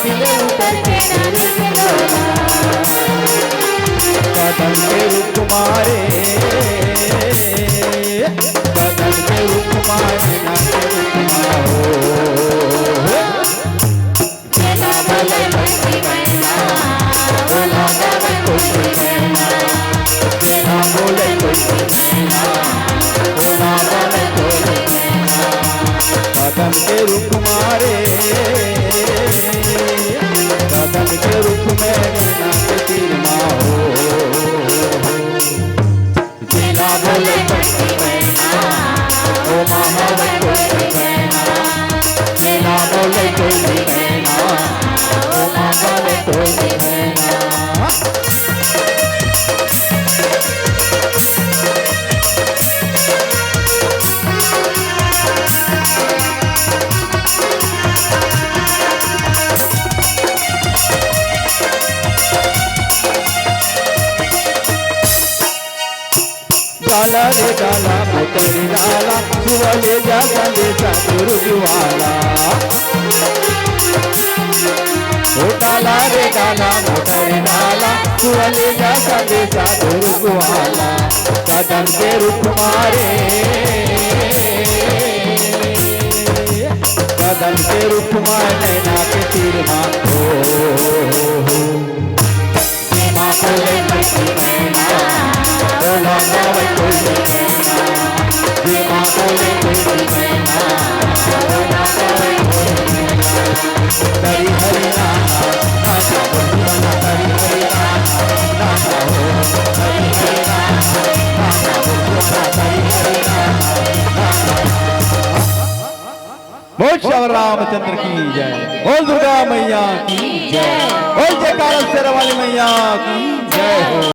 खिले उतर के नाचे लोला कदम के रुख मारे कदम के रुख मारे नाचे रुख मारो जेना बोले बंसी मैना बोला गावे कोई मैना जेना बोले कोई मैना बोला गावे कोई मैना कदम के रुख मारे कदम के रुख मेरे नाचे तीर माहो जेना बोले बंसी मैना ओ महावे कोई मैना जेना बोले कोई मैना ओ महावे कोई मैना डाला रे डाला मोटरी डाला सुवले जा संदेशा गुरुवाला ओ डाला रे डाला मोटरी डाला सुवले जा संदेशा गुरुवाला कदम के रुख मारे कदम के रुख मारे ना के तीर मारो माँ बोले मैना बोला गावे कोई मैना ये माँ बोले कोई मैना बोला गावे कोई मैना हरी हरी नाना नाना बोलना हरी हरी नाना नाना हो हरी हरी नाना नाना बोलना हरी हरी नाना नाना बोल श्री रामचंद्र की जय बोल दुर्गा मैया की जय बोल जयकारा शेरा वाली मैया की जय हो।